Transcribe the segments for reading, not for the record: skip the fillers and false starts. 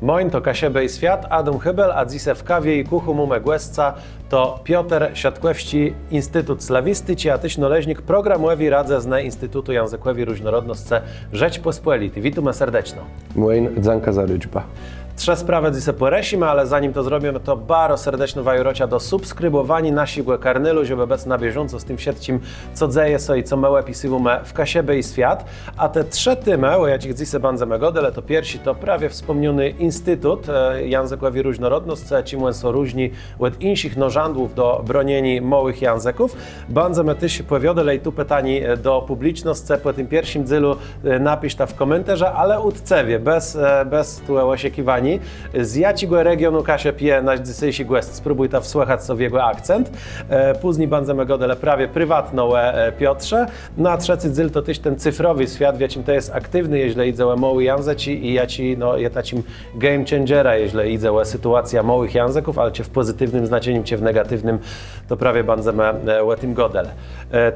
Moin to Kasiebę i Świat, Adam Hybel, a dzisiaj w kawie i kuchu mume głesca to Piotr Siatkwewści, Instytut Slawistyci, a tyś noleźnik programowi radze z Instytutu Językowi Różnorodnosce Rzeczpospolitej. Witamy serdecznie. Moin, dzanka za liczba. Trzy sprawy dzisiaj poresimy, ale zanim to zrobimy, to bardzo serdecznie wajrocia do subskrybowania naszego karnylu, żeby być na bieżąco z tym wszystkim, co dzieje się i co małe pisywume w Kasiebę i Świat. A te trzy tymy, o jakich dzisiaj będziemy godele, to pierwszy to prawie wspomniany Instytut Językowi Różnorodnosce, ci są różni od innych nożandłów do bronienia małych języków. Będziemy też powiodele i tu pytanie do publiczności, po tym pierwszym dzylu napisz to w komentarze, ale udcewie, bez tu osiekiwań. Z jakiego regionu Kasia pije nasz dzisiejszy gość? Spróbuj to wsłuchać sobie jego akcent. Później będziemy godele prawie prywatną Piotrze. No a trzeci dzyl to też ten cyfrowy świat, w jakim to jest aktywny, jeśli idzie o mały język i jest takim game changera, jeśli idzie o sytuacja małych języków, ale w pozytywnym znaczeniu, w negatywnym, to prawie będziemy o tym godele.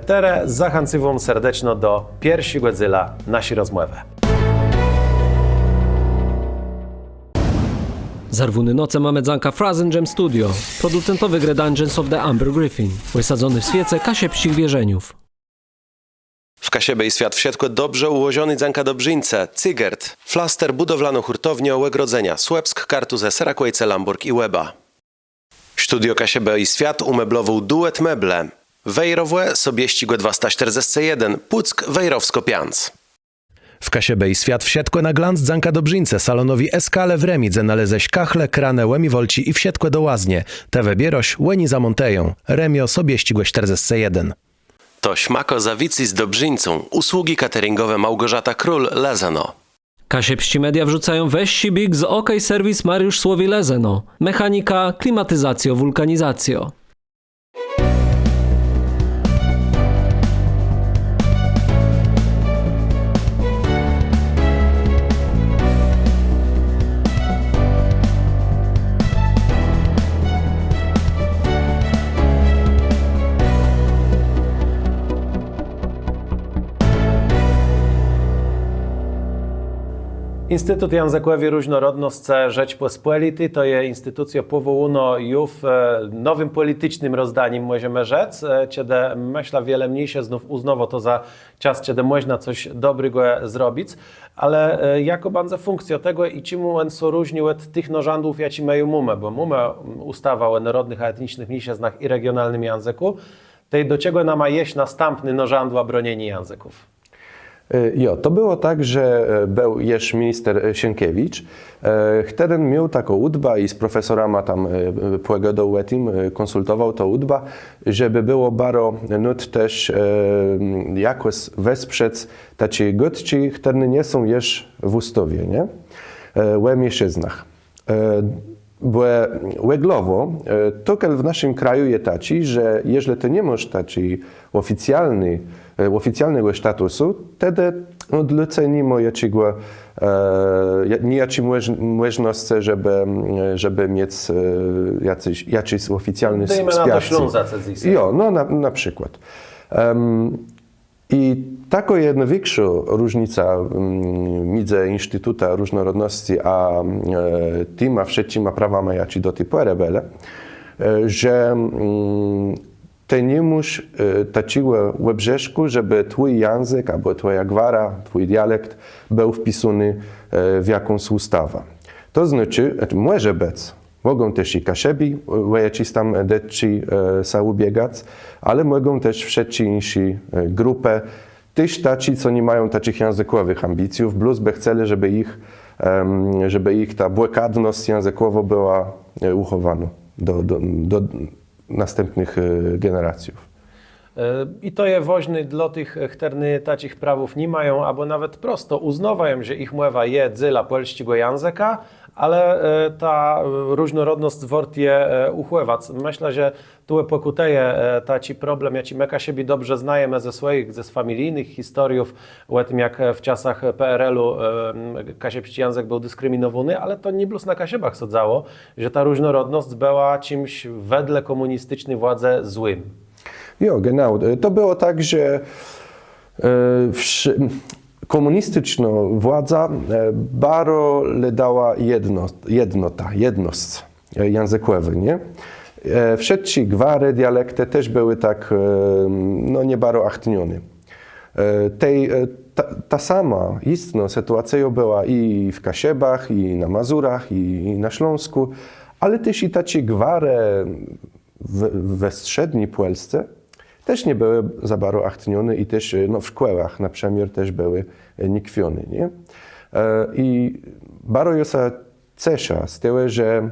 Teraz zachęcam serdecznie do pierwszego dzyla naszej rozmowy. Zarwuny noce mamy dzanka Frozen Jam Studio, producentowy gry Dungeons of the Amber Griffin, wysadzony w świece kasiepścich wierzeniów. W Kasiebę i Świat wsiadł dobrze ułożony dzanka Dobrzyńce, Cygert, flaster budowlano-hurtownie ogrodzenia, Słupsk, Kartuzę, Serakłejce, Lamburg i Łeba. Studio Kasiebę i Świat umeblował duet meble. Wejrowe sobieści go 241, Puck, Wejrowsko-Pianc. W Kasiebę i Świat wsiedkłe na glans dzanka Dobrzyńce, salonowi Eskale w Remidze naleześ kachle, kranę, łemi wolci i wsiedkłe do łaznie. Te wybieroś, łeni za Monteją, Remio sobieścigłe 41. To śmako zawici z Dobrzyńcą, usługi cateringowe Małgorzata Król, Lezeno. Kasiepści media wrzucają weź big z OK Serwis Mariusz Słowi Lezeno. Mechanika, klimatyzacjo, wulkanizacjo. Instytut Językowi Różnorodnosce Rzeczpospolitej to jest instytucja powołana już w nowym politycznym rozdaniem, możemy rzec, kiedy myślę wiele mniejsze znów uznało to za czas, kiedy można coś dobrego zrobić, ale jako bardzo funkcja tego i czym on są różni od tych nożandłów, jakie mają mumę, bo mumę ustawa o narodnych a etnicznych mniejszościach i regionalnym języku, tej do czego nam ma jeść następny nożandła bronienia języków. Jo, to było tak, że był jeszcze minister Sienkiewicz. Wtedy miał taką udba i z profesorama tam pogodą etim konsultował to udba, żeby było baro nut też jakoś wesprzeć tacy gości, które nie są jeszcze w ustawie, nie? W mężczyznach. Bo łeglowo, to w naszym kraju jest taki, że jeżeli ty nie masz takiej oficjalnego statusu, wtedy odluce nie ma jakiej możliwości, żeby mieć jakiś oficjalny wsparcie. Na to Śląza, Jo, no na przykład. I taka jedna większa różnica między Instytutem Różnorodności a tymi wszystkimi prawami, jakie do tej pory były, że ty nie musisz takiego łebrzeszku, żeby twój język, albo twoja gwara, twój dialekt był wpisany w jakąś ustawę. To znaczy, może być, mogą też i Kasiebi, jakieś tam deci się ubiegać, ale mogą też wszystkie inne grupy, też taci, co nie mają takich językowych ambicjów, plus by chcieli, żeby ich ta błękitność językowa była uchowana do następnych generacji. I to jest ważne dla tych, którzy takich prawów nie mają, albo nawet prosto uznawają, że ich mowa jest dla polskiego języka, ale ta różnorodność warto uchływać. Myślę, że tu pokuteje taki problem, jaki my siebie dobrze znajemy ze familijnych historiów, o tym jak w czasach PRL-u kasiepski język był dyskryminowany, ale to nie plus na kasiebach sadzało, że ta różnorodność była czymś wedle komunistycznej władzy złym. Jo, genau. To było tak, że komunistyczna władza bardzo le dała jedność językowy, nie? Wszystkie gwary, dialekty też były tak, no nie bardzo achtnione. Ta sama istna sytuacja była i w Kasiebach, i na Mazurach, i na Śląsku, ale też i takie gwary we wschodniej Polsce też nie były za bardzo achtnione i też no, w szkołach na przykład też były nikwione, nie? I bardzo jest cieszę z tego, że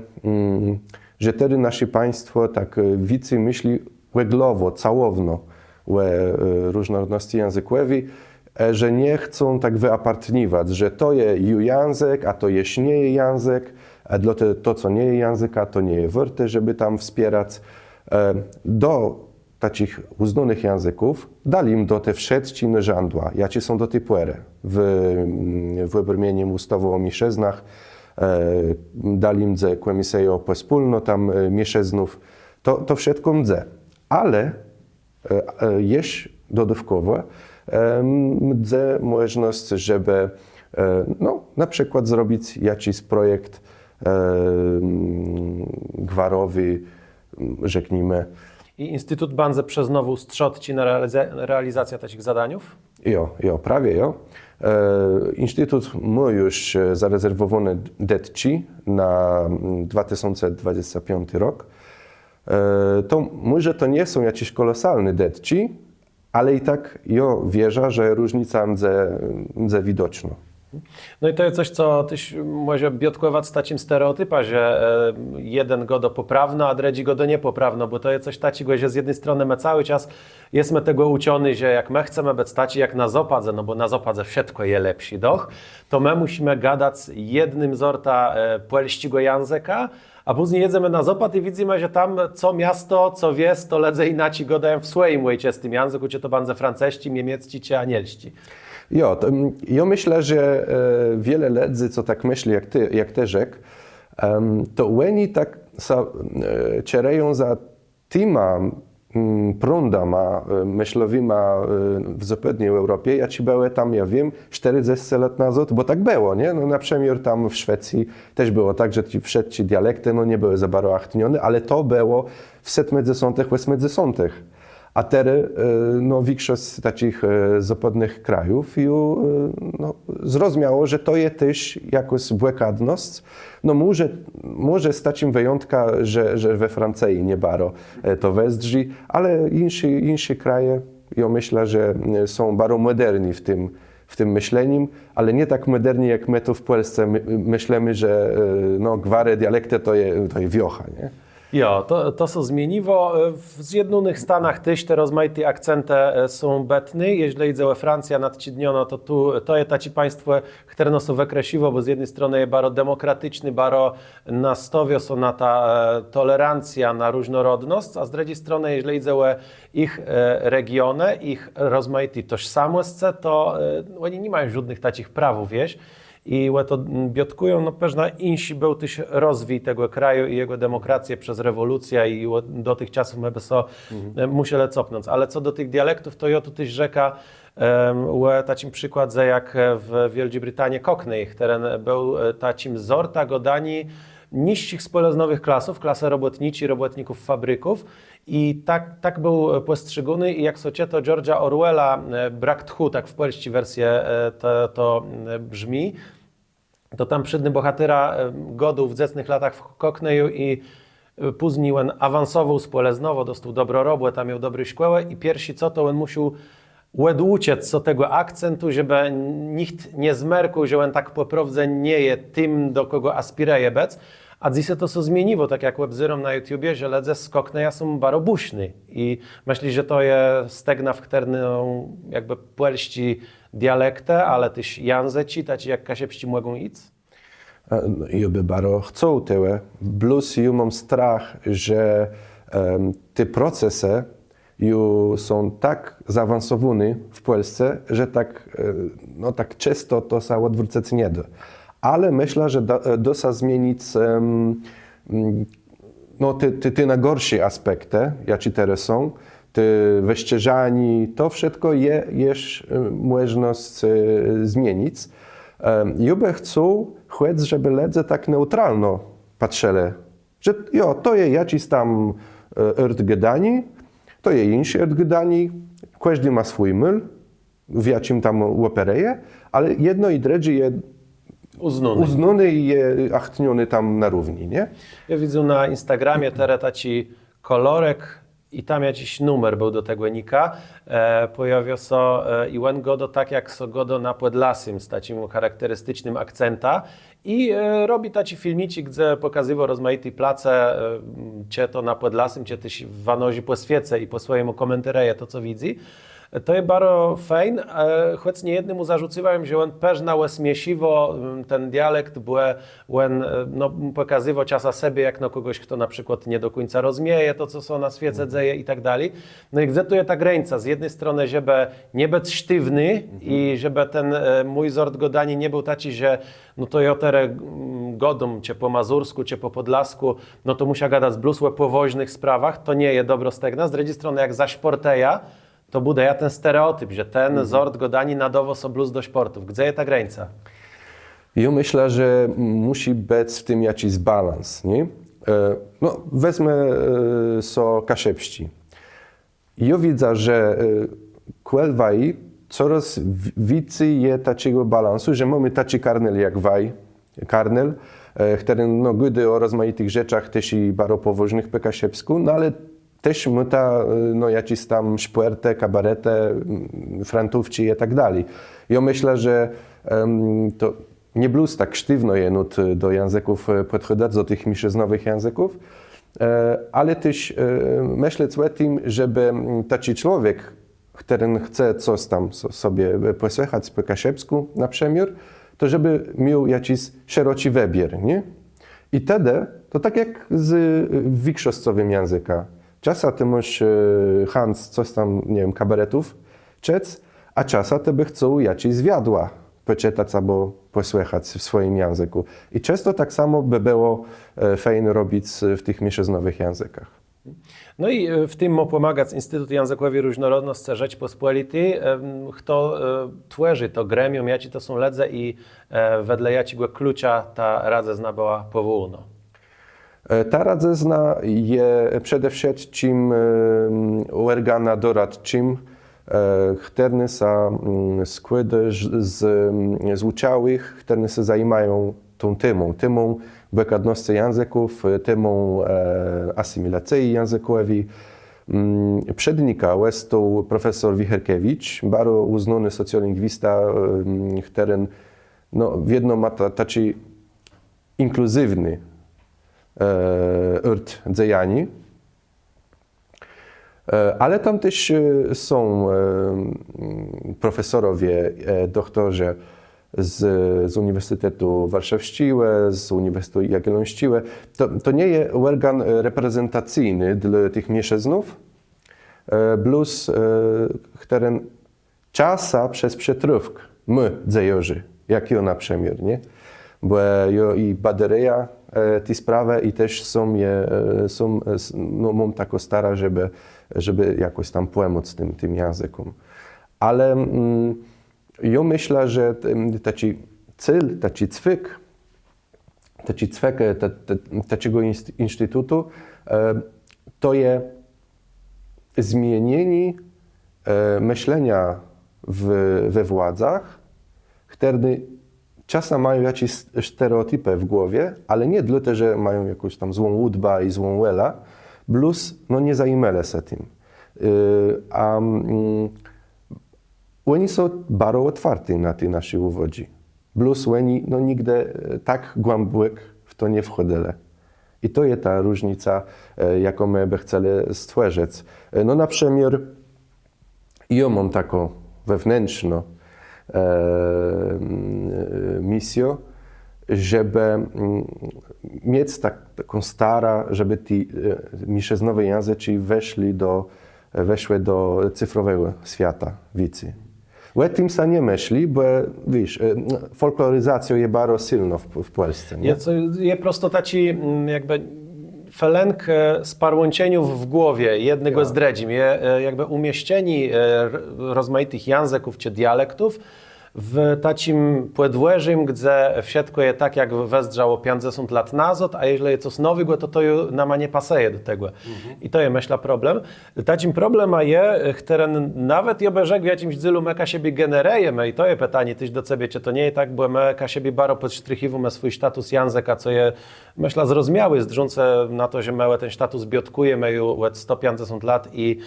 wtedy nasze państwo tak więcej myśli łeglowo, całowno o różnorodności językowej, że nie chcą tak wyapartniwać, że to jest język, a to jest nie język, a to, co nie jest języka, to nie jest warte, żeby tam wspierać. Do takich uznanych języków dali im do te wszystkie narzędzia, jakie są do tej pory w obromieniu ustawy o mężczyznach, dali im komisję pospólno tam mężczyznów, to wszystko mdze. Ale jest dodatkowo mdze możliwość, żeby no, na przykład zrobić jakiś projekt gwarowy, rzeknijmy. I Instytut Banze przez nowu strzot ci na realizację takich zadaniów? Jo, prawie. Instytut ma już zarezerwowane detci na 2025 rok. To może to nie są jakieś kolosalne detci, ale i tak wierzę, że różnica będzie widoczna. No i to jest coś, co tyś może biodkływać z takim stereotypa, że jeden go do poprawno, a dredzi go do niepoprawno, bo to jest coś takiego, że z jednej strony my cały czas jesteśmy tego uczony, że jak my chcemy być taci jak na zopadze, no bo na zopadze wszystko je lepszy doch, to my musimy gadać jednym zorta polskiego języka, a później jedziemy na zopad i widzimy, że tam co miasto, co wies, to ledze inaczej gadają w swoim ojczystym języku, czy to banze franceści, niemiecki, czy anielści. Ja myślę, że wiele ledzy, co tak myśli, jak ty rzekł, to oni tak ciereją za tyma prądama myślowymi w zachodniej Europie, ja ci były tam, ja wiem, 40 lat nazad, bo tak było, nie? No, na przykład tam w Szwecji też było tak, że ci wszystkie dialekty no, nie były za bardzo achtnione, ale to było w 70., 80. A teraz no, większość takich zachodnich krajów no, zrozumiało, że to jest też jakaś błękitność. No może z takim wyjątkiem, że we Francji nie bardzo to wesdrzy, ale inne kraje, ja myślę, że są bardzo moderni w tym myśleniem, ale nie tak moderni jak my tu w Polsce myślimy, że no, gwary, dialekty to jest wiocha, nie? To co zmieniło. W Zjednoczonych Stanach też te rozmaite akcenty są betny. Jeśli idzie o Francję nadcidniono, to jest takie państwo, które nas wykreśliło, bo z jednej strony jest bardzo demokratyczny, bardzo nastawia się na ta tolerancja, na różnorodność, a z drugiej strony, jeśli idzie o ich regiony, ich rozmaite tożsamość, to oni nie mają żadnych takich prawów, wiesz. I to biotkują, no pewna insi był też rozwój tego kraju i jego demokrację przez rewolucję i do tych czasów my by so musieli cofnąć. Ale co do tych dialektów, to ja tu też rzeka takim przykład, że jak w Wielkiej Brytanii Cockney, który był takim zorta godani niższych społecznych klasów, klasy robotniczy, robotników fabryków. I tak był postrzegany i jak socie to George'a Orwella Brak tchu, tak w polskiej wersji to brzmi, to tam przydny bohatera godu w dziecnych latach w Cockneyu i później on awansował społecznowo, dostał dobro robłę, tam miał dobry szkołę i pierwszy co to on musiał uciec co tego akcentu, żeby nikt nie zmerkł, że on tak poprawdze nie jest tym, do kogo aspiruje bec. A dzisiaj to się zmieniło, tak jak webzyrom na YouTubie, że ledze z Cockneya są bardzo buśny. I myślę, że to jest stegna, w którym jakby polści dialekty, ale też języki, tacy jak kasiepści mogą iść? Ja by bardzo chcą tyle. Plus ja mam strach, że te procesy są tak zaawansowane w Polsce, że tak często to się odwrócić nie da. Ale myślę, że da się zmienić te najgorsze aspekty, jakie teraz są, te weszczerzani, to wszystko jest możliwość zmienić. Ja by chcą, żeby ludzie tak neutralno patrzyli, że jo, to jest jakiś tam ort Gdani, to jest inny ort Gdani, każdy ma swój myl, w jakim tam operuje, ale jedno i drugie jest uznany i jest achtniony tam na równi, nie? Ja widzę na Instagramie teraz ci kolorek i tam jakiś numer był do tego nika. Pojawił się i on godo tak jak so godo na Podlasym z takim charakterystycznym akcenta i robi taci filmici, gdzie pokazywał rozmaite place, cie to na Podlasym, cie też w Wanozi po świece i po swojemu komentareje to co widzi. To jest bardzo fajne, choć niejednemu zarzucywałem, że on peżnał śmiesiwo ten dialekt, bo on no, pokazywał czasa sobie jak no kogoś, kto na przykład nie do końca rozumie to, co są na świecie dzieje i tak dalej. No i gdzie tu jest ta granica? Z jednej strony, żeby nie być sztywny i żeby ten mój zord godani nie był taki, że no to ja teraz godum cię po mazursku, cię po podlasku, no to musia gadać z blusłe po woźnych sprawach, to nie jest dobro stegna. Z drugiej strony, jak zaśporteja, to bude ja ten stereotyp, że ten zord godani nadowo so bluz do sportów. Gdzie jest ta granica? Ja myślę, że musi być w tym jakiś balans, nie? No, wezmę so Kaszepści. Ja widzę, że kwelwaj coraz więcej jest takiego balansu, że mamy taki karnel jak karnel, który no, gdy o rozmaitych rzeczach też i bardzo poważnych po kaszepsku, no ale też my ta, no jakiś tam szpuerte, kabarete, frantówci i tak dalej. Ja myślę, że to nie bluz tak sztywno jest do języków podchodzić, do tych mniejszyznowych języków, ale też myśleć o tym, żeby taki człowiek, który chce coś tam sobie posłuchać po kaszepsku na przemiar, to żeby miał jakiś szeroki wybiór, nie? I wtedy to tak jak z większościowym języka. Czasem ty masz Hans, coś tam, nie wiem, kabaretów czec, a czasem ty by chcą jakieś zwiadła poczytać albo posłuchać w swoim języku. I często tak samo by było fajnie robić w tych mniejszyznowych językach. No i w tym pomaga Instytut Językowej Różnorodności Rzeczpospolitej, kto tworzy to gremium, jaci to są ledze i wedle jakiego klucza ta radzezna była powołana. Ta radzezna jest przede wszystkim organa doradczym, który się składa z uczałych, które się zajmują tą temą wykładności języków, temą asymilacji językowej. Przewodnika jest to profesor Wicherkiewicz, bardzo uznany socjolingwista, który no, jedno ma taki inkluzywny urt dzejani, ale tam też są profesorowie, doktorzy z Uniwersytetu Warszawskiego, z Uniwersytetu Jagiellońskiego. To nie jest organ reprezentacyjny dla tych mniejszyznów, plus który czasem przez przetrówkę my dzejorzy, jak ją na przemiar, nie? Bo ja i badereja te sprawy i też są no, mam taką stara, żeby jakoś tam pomóc tym językom. Ale ja myślę, że taki cel, taki cwyk takiego instytutu to jest zmienienie myślenia we władzach, które czasem mają jakieś stereotypy w głowie, ale nie dlatego, że mają jakąś tam złą łudbę i złą łela, plus no nie zajmele się tym. Oni są bardzo otwarci na te nasze uwodzi. Plus oni no nigdy tak głęboko w to nie wchodzili. I to jest ta różnica, jaką my by chcieli stworzyć. No na przykład ja mam taką wewnętrzną misję, żeby mieć taką starą, żeby te mniejszyznowe języki weszły do cyfrowego świata wicy. O tym się nie myśli, bo wiesz, folkloryzacja jest bardzo silna w Polsce. Nie? Je prosto taci jakby felenkę sparłącieniów w głowie, jednego zdradzim, jakby umieścieni rozmaitych języków czy dialektów w takim podłożym, gdzie wszystko jest tak, jak wezdrało 50 lat nazad, a jeżeli jest coś nowego, to nama nie pasuje do tego. I to jest, myślę, problem. Takim problemem jest, który nawet i obejrzeć w jakimś dzylu meka siebie generujemy, i to jest pytanie też do ciebie, czy to nie jest tak, bo meka siebie baro podsztrychiwujemy swój status języka, co jest, myślę, zrozumiałe, zdrzące na to, że my ten status biotkujemy już 150 lat i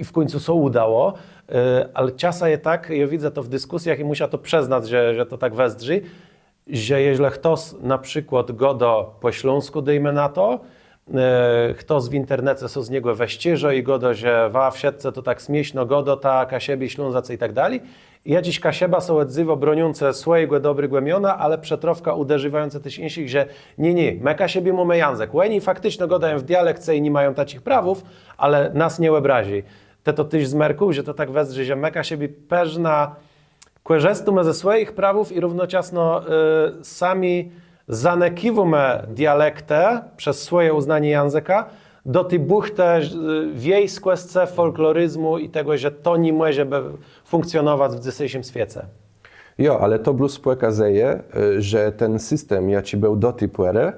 w końcu co udało. Ale czasem jest tak, ja widzę to w dyskusjach i muszę to przyznać, że to tak wezdrzy, że jeżeli ktoś na przykład godo po śląsku dejmy na to, ktoś w internecie co z niego weściżo i godo, że w siatce to tak śmieszno godo, ta kasiebie ślązacy i tak dalej. I ja dziś kasieba są odzywo broniące swojego dobrego miona, ale przetrowka uderzywające też innych, że nie, my kasiebie mamy język. Oni faktycznie godają w dialekcie i nie mają takich prawów, ale nas nie obrazi. To tyś zmerkuł, że to tak wezdrzy, że meka siebie pewna korzystumy ze swoich prawów i równocześnie sami zanekiwumy dialektę przez swoje uznanie języka do tej buchte wiejskie folkloryzmu i tego, że to nie może funkcjonować w dzisiejszym świecie. Jo, ale to plus pokazuje, że ten system, jaki był do tej pory,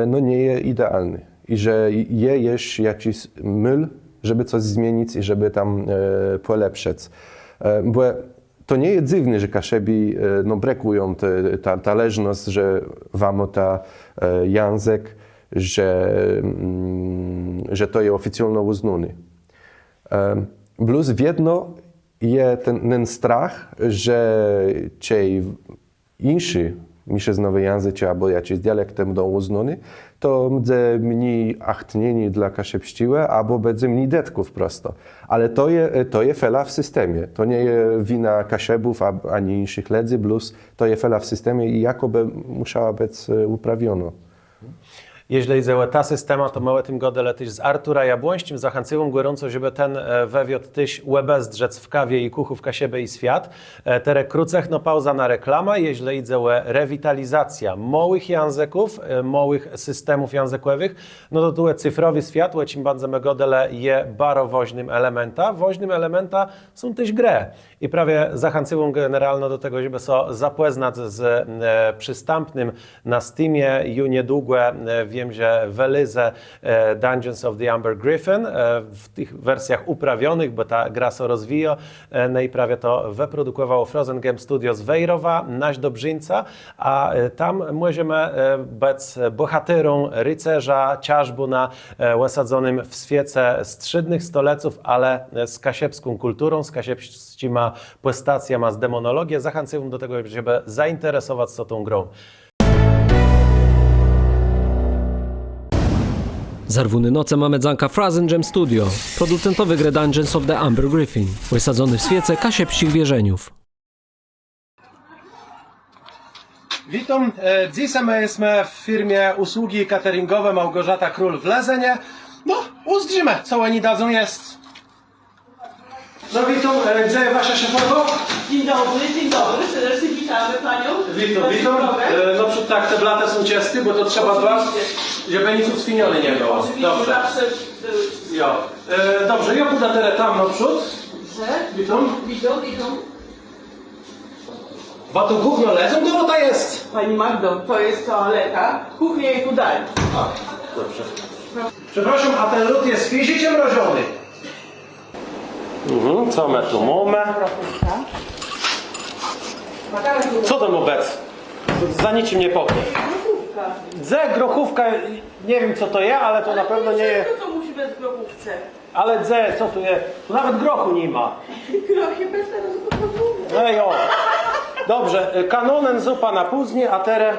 no nie jest idealny i że jest jakiś myl, żeby coś zmienić i żeby tam polepszyć. Bo to nie jest dziwne, że kaszebi no, brekują ta zależność, że wam ta język, że to jest oficjalnie uznany. Plus w jedno jest ten strach, że ci insi mniejszyznowe języki albo jakiś dialektem będą uznany, to będzie mniej achtnieni dla kaszepściłe, albo będzie mniej detków prosto. Ale to jest fela w systemie. To nie jest wina kaszebów ani innych ledzy, plus to jest fela w systemie i jakoby musiała być uprawiono. Jeśli zajęła ta systema, to mamy tym godę też z Artura Jabłońskim. Zachęcam gorąco, żeby ten wywiad też łebezdrzec w kawie i kuchu w Kasiebie i Świat. Tere krócech, no pauza na reklamę. Jeśli idzie rewitalizacja małych języków, małych systemów językowych, no to tu cyfrowy świat, czym będziemy godele je bardzo ważnym elementa. Ważnym elementa są też gry. I prawie zachęcam generalnie do tego, żeby się zapoznać z przystępnym na Steamie już niedługo. Wiem, że wyliże Dungeons of the Amber Griffin w tych wersjach uprawionych, bo ta gra się rozwija. No i prawie to wyprodukowało Frozen Game Studios Wejrowa, nasz Dobrzyńca, a tam możemy być bohaterą rycerza, ciażbuna osadzonym w świece strzydnych stoleców, ale z kasiepską kulturą, z kasiepścima postacjama, z demonologią. Zachęcam do tego, żeby zainteresować się tą grą. Zarwuny noce mamy dzanka Frozen Game Studio, producentowy gry Dungeons of the Amber Griffin, wysadzony w świece kasiepścich wierzeniów. Witam. Dzisiaj my jesteśmy w firmie usługi cateringowe Małgorzata Król w Lezenie. No, uzdrzymy, co oni dadzą jest. No witam, gdzie jest wasza szefowa? Dzień dobry, serdecznie witamy Panią. Witam. No przód tak, te blate są ciasty, bo to trzeba dbać, żeby nic ucwinione nie było. Oczywiście Dobrze. zawsze Jo. Dobrze, ja pójdę teraz tam na przód. Witam. Witam. Bo to gówno lezą, Dorota jest. Pani Magdo, to jest toaleta, kuchnia i tu dalej. Dobrze. Przepraszam, a ten lód jest świeży czy mrożony? Co my tu mamy? Co to obec? Za niczym nie poknie. Grochówka, nie wiem co to jest, ale to na pewno nie jest. Co musi być w grochówce? Ale co tu jest? Tu nawet grochu nie ma. Grochy bez rozgrochovówki. Ej o. Dobrze, kanonen zupa na później, a teraz...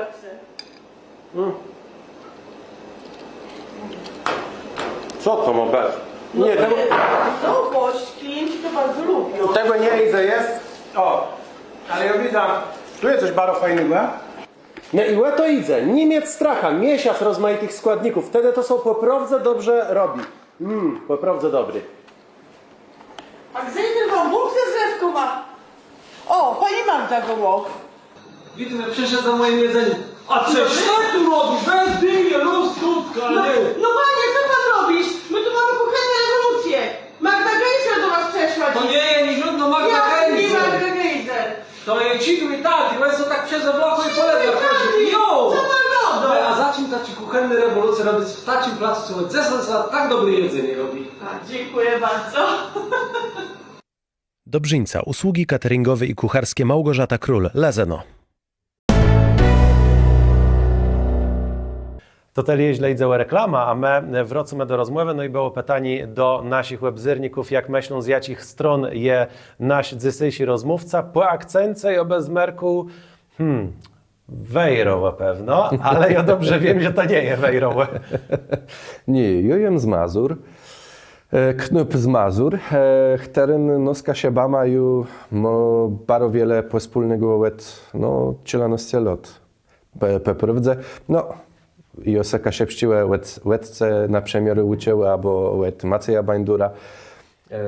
Co to ma być? Nie, tego... Nowość, klienci to bardzo lubią. Tego nie idzie jest. O, ale ja widzę, tu jest coś bardzo fajnego. No i łe to idzie. Nie mieć stracha, miesiąc rozmaitych składników. Wtedy to są poprawdze dobrze robi. Poprawdze dobry. A gdzie ten wam Bóg ze zlewką ma? O, Pani Magda go. Widzę, przyszedł za moim jedzeniu. A coś tak tu robi? Bez dymi, luz tu. No, no panie, co pan robisz? My tu mamy kuchenne rewolucję. Magda Gejzer do was przeszła. To nie je ni żadno Magda Jak nie Gejzer. Magda Gejzer? To je citu i tati, łez to tak przez obloku i polega. Tati, Jo! co pan robi? A za czym taci kuchenne rewolucje robić w tacim placu, co za tak dobre jedzenie robi? A, dziękuję bardzo. Dobrzyńca, usługi cateringowe i kucharskie Małgorzata Król, Lezeno. To tyle jeśli idzie o reklama, a my wracamy do rozmowy, no i było pytanie do naszych webzyrników, jak myślą z jakich stron je nasz dzisiejszy rozmówca, po akcencie i obezmerku, wejrowe pewno, ale ja dobrze wiem, że to nie jest wejrowe. Nie, ja jem z Mazur. Knup z Mazur, którym no, z Kasieba mają bardzo wiele wspólnego łet, no, 13 lat. Pewnie, no, i o Kasiebściłe łetce na przemiory ucięły, albo łet Macieja Bańdura.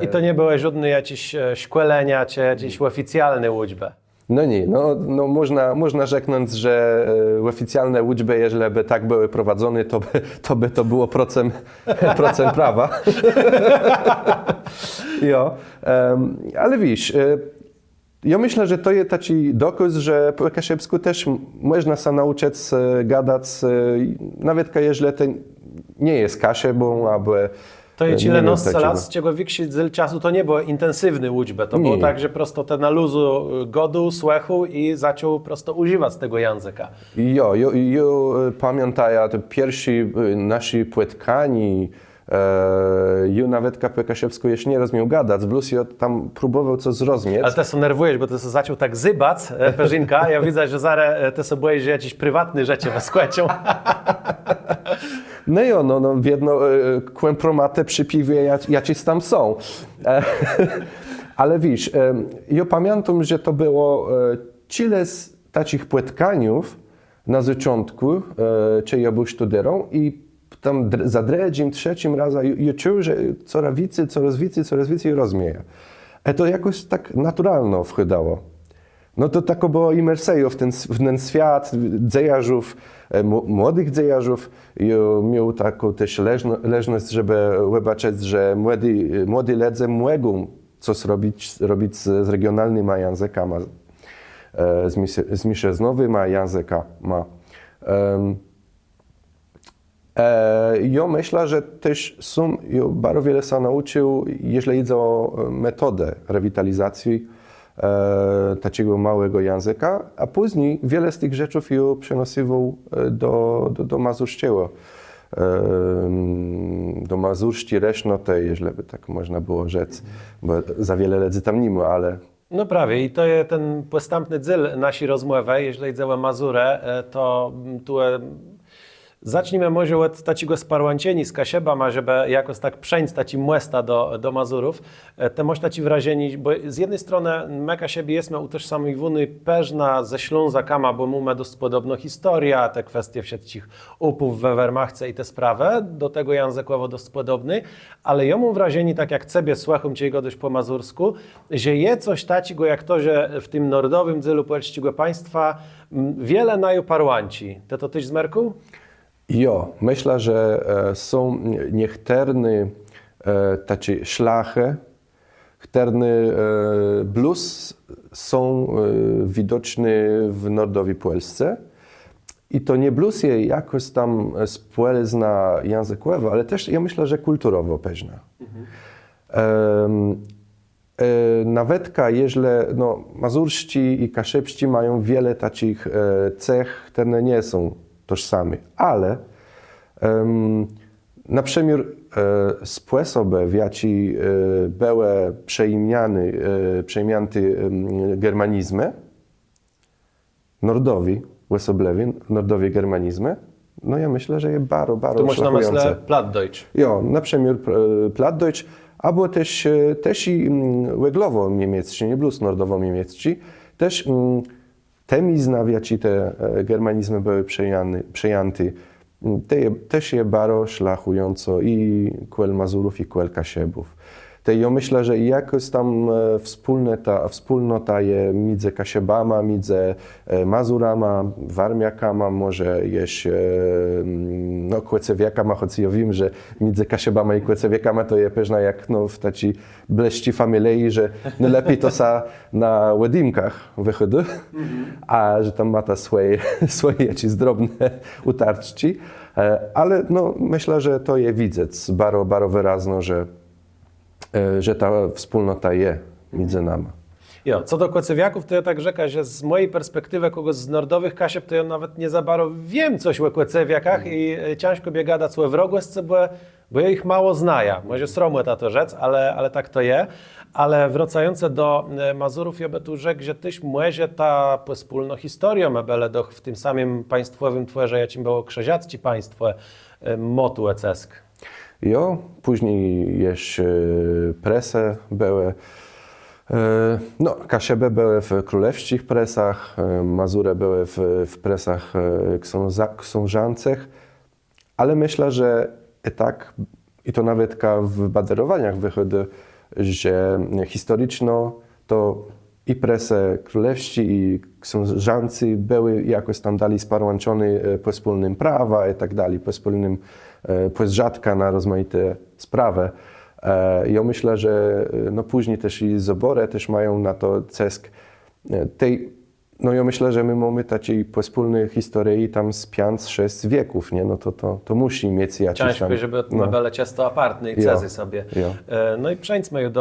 I to nie były żadne jakieś szkolenia, czy jakieś oficjalne łuczby. No nie, no można rzeknąć, że oficjalne łuczby, jeżeli by tak były prowadzone, to by to było procent prawa. Jo, ale wiesz, ja myślę, że to jest taki dokaz, że po kasiebsku też można się nauczyć gadać, nawet jeżeli to nie jest kasiebą, albo To jest nie ile wiem, nosce takiego. lat, z czego większość z czasu to nie było intensywny łuczby, to było Nie. tak, że prosto te na luzu godu, słuchu i zaczął prosto używać tego języka. Jo, pamiętam, te pierwsi nasi płytkani, nawet po kasiebsku jeszcze nie rozumiał gadać, plus ja tam próbował coś zrozumieć. Ale te są nerwujesz, bo ty sobie zaczął tak zybać, Perzynka, ja widzę, że zaraz te sobie boisz, że jakieś prywatne rzeczy wyskłecią. No i no w jedno kłępromatę przy piwie jakieś tam są. Ale wiesz, ja pamiętam, że to było tyle z takich płytkaniów na początku, czy ja był studerą i tam za drugim, trzecim razem ja czuł, że coraz więcej rozumieję. To jakoś tak naturalno wchodziło. No to tak było imersejo w ten świat dzejarzów, młodych dzejarzów. Ja miał taką też leżność, żeby zobaczyć, że młody ledze mogą coś robić z regionalnymi językami, z mieszczanowymi językami. Ja myślę, że też ja bardzo wiele się nauczył, jeżeli idzie o metodę rewitalizacji takiego małego języka, a później wiele z tych rzeczy ja przenosywał do mazurskiego. Do mazurszci resznotej, jeżeli by tak można było rzec, bo za wiele ledzy tam nie ma, ale No prawie i to jest ten postępny dzyl naszej rozmowy, jeżeli idzie o Mazurę, to tu zacznijmy może od takiego sparłancieni z Kasieba, żeby jakoś tak przejść taci muesta do Mazurów. Te można ci wrażeni, bo z jednej strony my Kasiebie jesteśmy utożsamiwani peżna ze Ślązakama, bo mamy dość podobną historię, te kwestie wszystkich upów we Wehrmachce i te sprawy, do tego językowo dość podobny, ale ja mam wrażenie, tak jak ciebie słucham cię go dość po mazursku, że jest coś takiego jak to, że w tym narodowym dzylu polskiego państwa wiele naju parłanci. To tyś zmerku? Jo, myślę, że są niektóre takie szlachy, które blues są widoczne w narodowej Polsce. I to nie blues jest jakoś tam spłelezna językowo, ale też ja myślę, że kulturowo pewna. Nawet jeżeli no, mazurszci i kaszebści mają wiele takich cech, które nie są tożsame, ale na przykład sposoby, w jaki były przejmiane germanizmy, narodowi, narodowi germanizmy, no ja myślę, że jest bardzo Tu można szlachujące. myślę Plattdeutsch. Jo, na przykład Plattdeutsch, albo też i łeglowo-niemiecki, nie plus narodowo-niemiecki, też te mizna, w jakie te germanizmy były przejęte, też jest bardzo szlachująco i kuel Mazurów, i kuel Kasiebów. Ja myślę, że jakoś tam wspólnota je między Kasiebama, między Mazurama, Warmiakama, może jest no, Kłecewiakama, choć ja wiem, że między Kasiebama i Kłecewiakama to jest pewna jak no, w takiej bleści familii, że najlepiej to sa na weddingach wychodzi, a że tam ma ta swoje jakieś drobne utarczki. Ale no, myślę, że to je widzę bardzo wyraźnie, że ta wspólnota jest między nami. Jo, co do Kłecewiaków, to ja tak rzekam, że z mojej perspektywy kogoś z nordowych Kasieb, to ja nawet nie za bardzo wiem coś o Kłecewiakach i ciężko mnie gadać w Rogłesce, bo ja ich mało znaję. Może sromłe to rzec, ale tak to je. Ale wracając do Mazurów, ja by tu rzekł, że tyś młezie ta wspólna historia mebele w tym samym państwowym tworze, jakim było krzeziacki państwo motu ecesk. Jo, później jeszcze presy były. No, Kasiebe były w królewskich presach, Mazury były w presach książęcych, ale myślę, że i to nawet w baderowaniach wychodzi, że historyczno to i presy królewscy i książęcy były jakoś tam dali sparłączone po wspólnym prawa i tak dalej, po wspólnym rzadka na rozmaite sprawy. Ja myślę, że no później też i zabory też mają na to cesk. No ja myślę, że my mamy takiej wspólnej historii tam z 5-6 wieków, nie? No to musi mieć jakiś tam... Ciężko, żeby mebele ciasto apartne i cezy sobie. Jo. No i przejdźmy już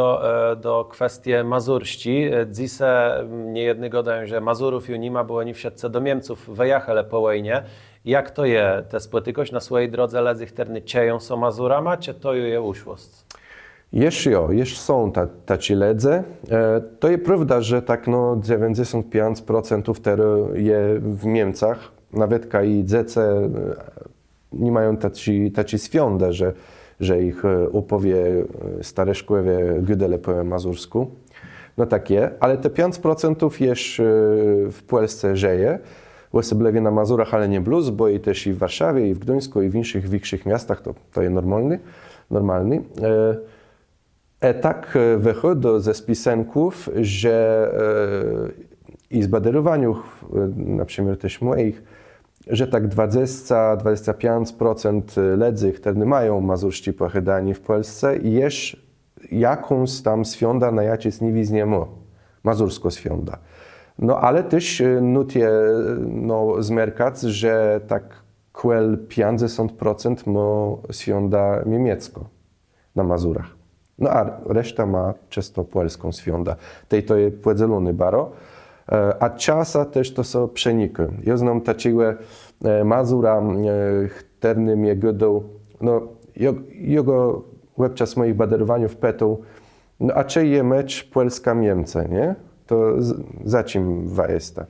do kwestii mazurści. Dzise niejednego dają, że Mazurów już nie ma, bo oni wsiadce do Niemców wyjechali po wojnie. Jak to je? Te spotykość na swojej drodze ledzy terny cieją są Mazurama, czy to je uszłost? Jeszcze są taci ledze. To jest prawda, że tak no 95% tego je w Niemcach. Nawet i dzece nie mają taci świąte, że ich opowie stare szkłowie gydele po mazursku. No tak je, ale te 5% jeszcze w Polsce żyje. Osobliwie na Mazurach, ale nie blues, bo i też i w Warszawie, i w Gdyńsku, i w innych większych miastach to jest normalny. Tak wychodzi ze spisenków, że i z baderowaniów, na przykład też moich, że tak 20-25% ledzy, które mają mazurści pochydani w Polsce, jest jakąś tam świąta na jakiś nie ma, mazursko świąta. No ale też nutie no, zmerkać, że tak kwel 50% ma świąta niemiecko na Mazurach. No a reszta ma czysto polską świątę. To jest podzielony baro. A czasa też to są przeniki. Ja znam takiego Mazura, który mnie gadał, no jego podczas moich baderowaniów pytał, no a czy je mecz Polska-Niemcy, nie? To za czym jest?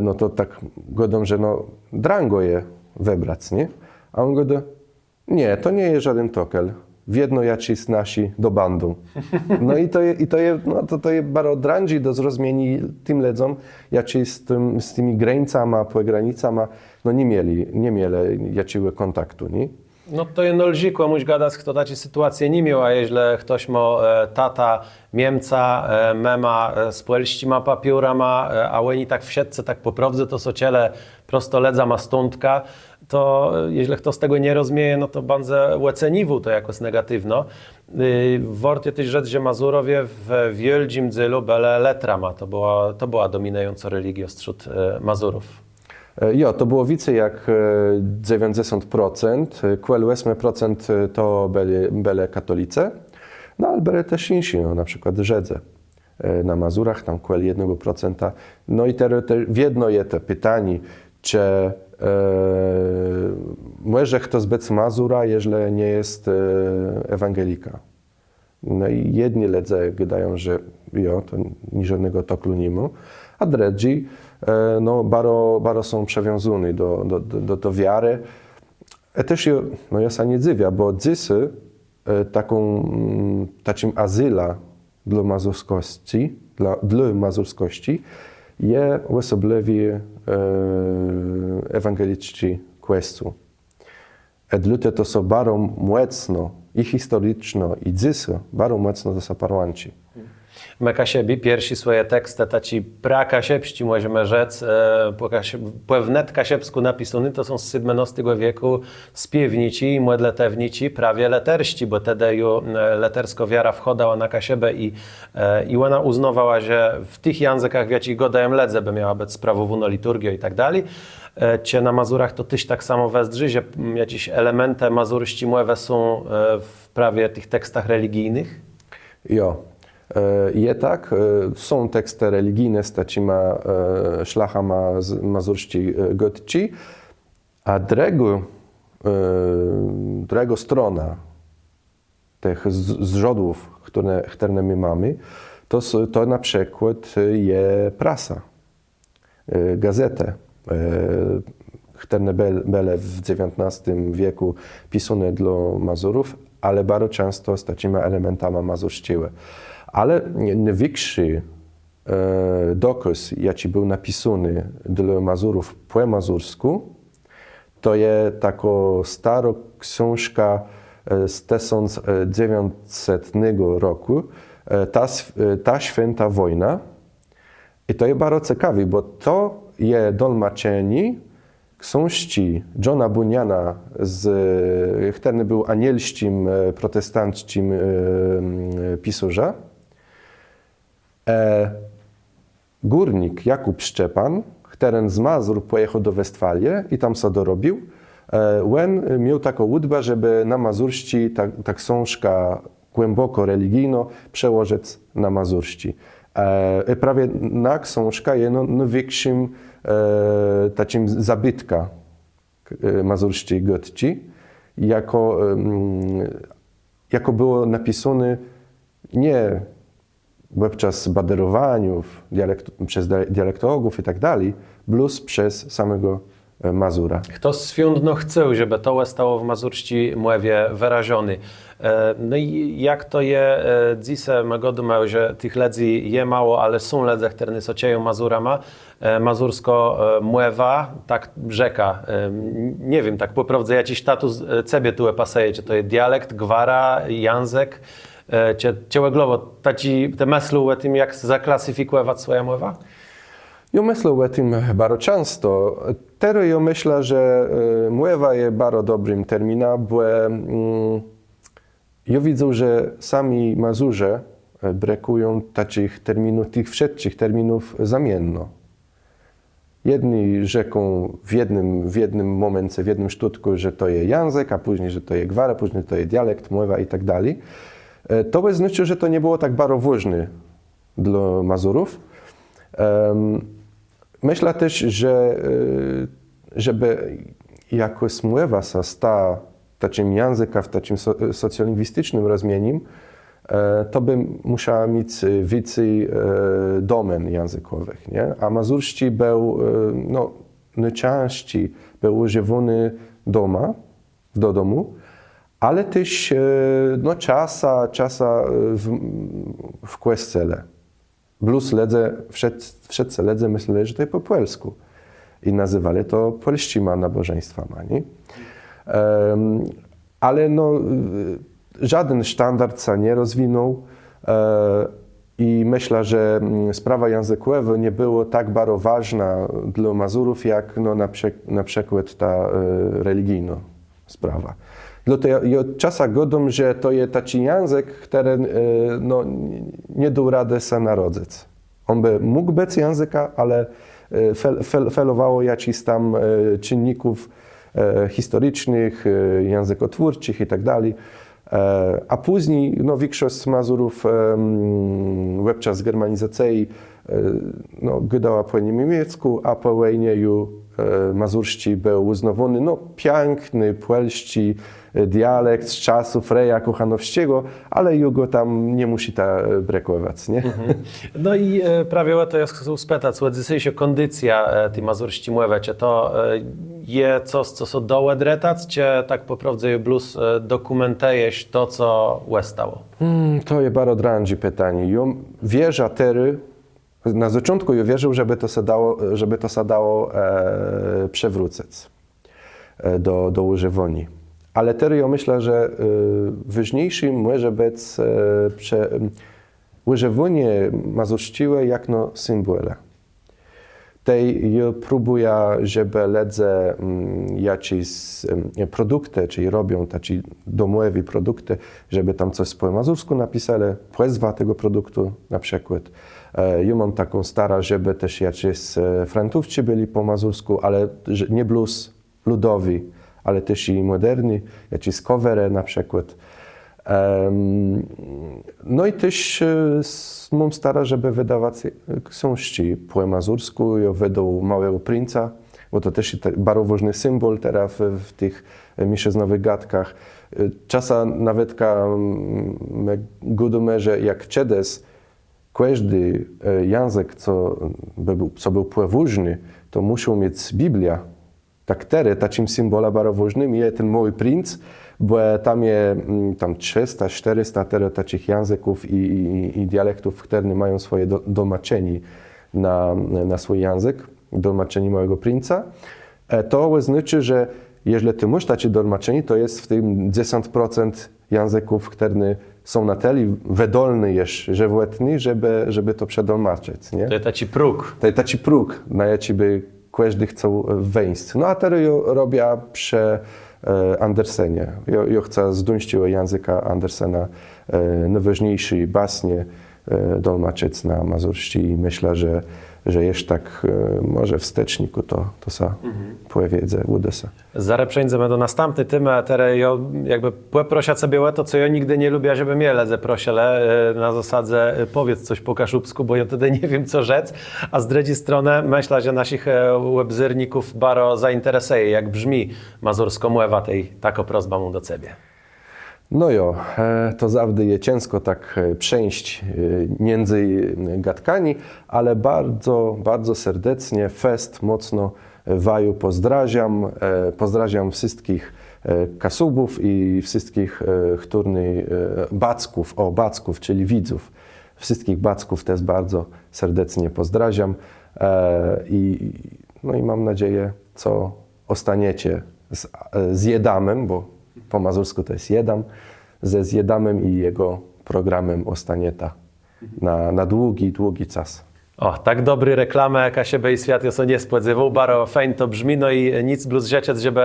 No to tak godą, że no drango je wybrać, nie? A on goda, nie, to nie jest żaden tokel. W jedno jakiś nasi do bandu. No i to jest bardzo drandzi do zrozumienia tym ledzom, jacy z tymi granicami, po granicami, no nie mieli jakiego kontaktu, nie? No to je nolzi komuś gadać, kto tacy sytuację nie miał, a jeśli ktoś ma tata Niemca, mema z Polski ma papiura ma, a oni tak w siatce, tak po prawdzie to sociele prosto ledza ma stądka, to jeśli kto z tego nie rozumie, no to bardzo łeceniwu to jakoś negatywno. Warto też rzec, że Mazurowie w wielkim dzylu bele letra ma, to była dominująca religia wśród Mazurów. Jo, to było więcej jak 90%, kwel 8% to byli katolicy, no ale byli też inni, no, na przykład Żydzy. Na Mazurach tam kwel 1%. No i teraz jedno jest to pytanie, czy może ktoś być Mazura, jeżeli nie jest ewangelika. No i jedni ledze gadają, że jo, to żadnego toklu nie ma, a drudzy no, bardzo są przywiązani do wiary. Też no, ja się nie dziwię, bo dzisiaj takim azyla dla mazurskości jest osobliwie ewangelicki Kościół. Ludzie to są bardzo mocno i historyczno, i dziso, bardzo mocno to są parłanci. My Kasiebi pierwsi swoje teksty taci prakasiepści możemy rzec, wnet kasiepsku napisany, to są z XVII wieku spiewnici i młodletewnici prawie leterści, bo wtedy ju letersko wiara wchodała na Kasiebę i ona uznawała, że w tych językach wiaci godajem ledze by miała być sprawowuno liturgią i tak dalej. Cie na Mazurach to tyś tak samo wezdrzy, że jakieś elementy mazurści młewe są w prawie tych tekstach religijnych? Jo. Je tak, są teksty religijne z takimi szlachami mazurści gotci, a druga strona tych zrzodów, które my mamy, to na przykład jest prasa, gazetę, które były w XIX wieku pisane dla Mazurów, ale bardzo często z takimi elementami mazurszczyły. Ale największy dokaz, jaki był napisany dla Mazurów po mazursku, to jest taka stara książka z 1900 roku, ta święta wojna. I to jest bardzo ciekawe, bo to jest tłumaczenie książki Johna Bunyana, który był anielskim, protestanckim pisarzem. Górnik Jakub Szczepan, który z Mazur pojechał do Westfalii i tam co dorobił, on miał taką łódbę, żeby na mazurści ta książka głęboko religijna przełożyć na mazurści. Prawie na książka jest największym takim zabytka mazurści gotci, jako było napisane nie podczas baderowaniów przez dialektologów i tak dalej, plus przez samego Mazura. Kto swiądno chce, żeby to stało w mazurści młewie wyrażony. No i jak to je dzisiaj magodumę, że tych ledzi je mało, ale są ledze, które socieją Mazurama. Mazursko młewa, tak rzeka. Nie wiem, tak poprawdza jakiś status cebie tu paseje, czy to jest dialekt, gwara, język. Ciałeglowo, te meslu o tym, jak zaklasyfikować swoja mowa? Ja myślę o tym bardzo często. Teraz ja myślę, że mowa jest bardzo dobrym terminem, bo ja widzę, że sami Mazurze brakują takich terminów, tych wszystkich terminów zamienno. Jedni rzeką w jednym momencie, w jednym sztuczku, że to jest język, a później, że to jest gwara, później to jest dialekt, mowa i tak dalej. To znaczy, że to nie było tak bardzo ważne dla Mazurów. Myślę też, że żeby jakoś mowa stała takim językiem, w takim socjolingwistycznym rozumieniem, to by musiała mieć więcej domen językowych, nie? A mazurści był, najczęściej był używany do domu, ale też czasa w kościele. Plus wszyscy ledze myśleli, że to jest po polsku i nazywali to polskimi nabożeństwami. Nie? Ale żaden standard się nie rozwinął i myślę, że sprawa językowa nie była tak bardzo ważna dla Mazurów, jak na przykład ta religijna sprawa. Dlatego ja czasem godam, że to jest taki język, który nie dał rady się narodzić. On by mógł być języka, ale felowało jakichś tam czynników historycznych, językotwórczych i tak dalej. A później większość Mazurów podczas germanizacji gadała po niemiecku, a po wojnie mazurści był uznawany piękny polski dialekt z czasów Reja Kochanowskiego, ale jego tam nie musi brakować, nie? No i prawie o to ja chcę spytać, dzisiejsza kondycja tej mazurści młewe, czy to je coś, co są dołe dretać, czy tak po prawdzie plus dokumentujesz to, co stało? To jest bardzo dręgie pytanie. Ja wierzę tery, na początku ja wierzył, żeby to się dało przewrócić do używania. ale teraz ja myślę, że ważniejszym może być używanie mazurszczywe jak no symbole. Tej ja próbuję, żeby ledze jakieś produkty, czyli robią takie domowe produkty, żeby tam coś po mazursku napisali, nazwa tego produktu na przykład. Ja mam taką starą, żeby też jakieś frantówki byli po mazursku, ale nie blues ludowy, ale też i moderny, jakieś covery na przykład. No i też mam stara, żeby wydawać książki po mazursku. Ja wydał Małego Princa, bo to też jest bardzo ważny symbol teraz w tych mniejszyznowych gadkach. Czasem nawet godumie, że jak kiedyś każdy język, co był pływużny, to musiał mieć Biblia. Tak teraz takim symbolem bardzo ważnym jest ten Mały Princ, bo tam jest 300-400 takich języków i dialektów, które mają swoje tłumaczenie na swój język, tłumaczenie Małego Princa. To znaczy, że jeżeli ty masz takie tłumaczenie, to jest w tym 10% języków, które są na tyle wydolne jeszcze, żywotne, żeby to przetłumaczyć. Nie? To jest taki próg. To jest taki próg, na jaki by każdy chciał wejść. No a teraz ja robię przy Andersenie. Ja chcę zdążyć języka Andersena najważniejsze baśnie tłumaczyć na mazurszczy i myślę, że jeszcze tak może w styczniku to sa powiedzę, uda się. Zaraz przejdziemy do następny tym, a teraz ja jakby prosia sobie to, co ja nigdy nie lubię, żeby mnie ledze prosiele na zasadzie powiedz coś po kaszubsku, bo ja wtedy nie wiem, co rzec, a z drugiej strony myślę, że naszych webzyrników bardzo zainteresuje, jak brzmi mazursko mływa tej tako prośba mu do ciebie. No jo, to zawsze jest ciężko tak przejść między gadkami, ale bardzo, bardzo serdecznie, fest, mocno waju pozdrawiam wszystkich kasubów i wszystkich backów, czyli widzów. Wszystkich backów też bardzo serdecznie pozdrawiam no i mam nadzieję, co ostaniecie z Jedamem, bo po mazursku to jest Jedam, ze Zjedamem i jego programem ostanieta na długi, długi czas. O, tak dobry reklamę, jaka się i świat jest nie spłedzywał, bardzo fajnie to brzmi, no i nic plus rzeczec, żeby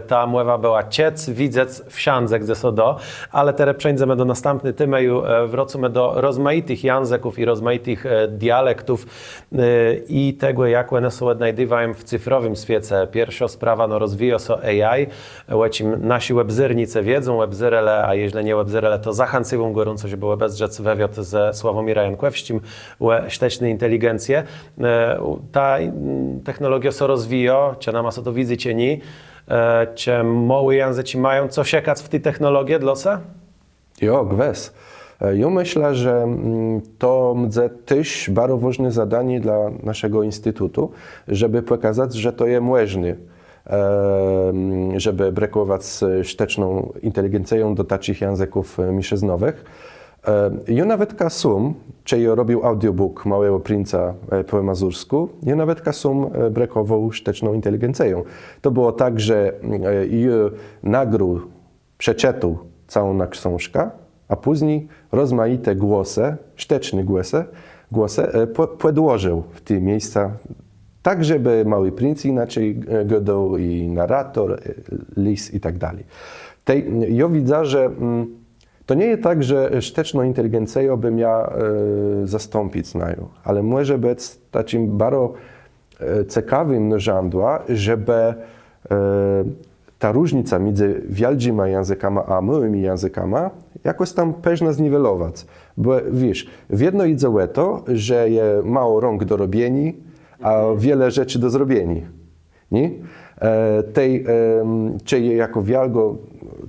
ta mływa była ciec, widzec, wsiądzek ze sodo, ale teraz przejdziemy do następny tymy i wrócimy do rozmaitych języków i rozmaitych dialektów i tego, jak one są odnajdywają w cyfrowym świecie. Pierwsza sprawa, no rozwija się AI, łecim nasi webzyrnicy wiedzą, webzyrele, a jeśli nie webzyrele, to zachęcywą gorąco, żeby webzrzec wywiad ze Sławomira Jankwewściem, sztecznej inteligencji. Ta technologia się rozwija, czy nama się to widzi, czy nie, czy małe języki mają co siekać w tej technologii dla się? Jo, gwes. Ja myślę, że to będzie też bardzo ważne zadanie dla naszego instytutu, żeby pokazać, że to jest możliwe, żeby brakować szteczną inteligencją do takich języków mniejszyznowych. Ja nawet kasum, czy ja robił audiobook Małego Princa po mazursku, ja nawet kasum brakował szteczną inteligencją. To było tak, że ja nagrył, przeczytał całą książkę, a później rozmaite głosy, szteczne głosy podłożył w te miejsca, tak żeby Mały Princ inaczej gadał i narrator, lis i tak dalej. Ja widzę, że to nie jest tak, że szteczną inteligencję by miała zastąpić na nią, ale może być takim bardzo ciekawym narzędziem, żeby ta różnica między wielkimi językami a małymi językami jakoś tam pewnie zniwelować. Bo wiesz, w jedno idzie to, że jest mało rąk do robienia, a wiele rzeczy do zrobienia. Nie? Czy jako wielko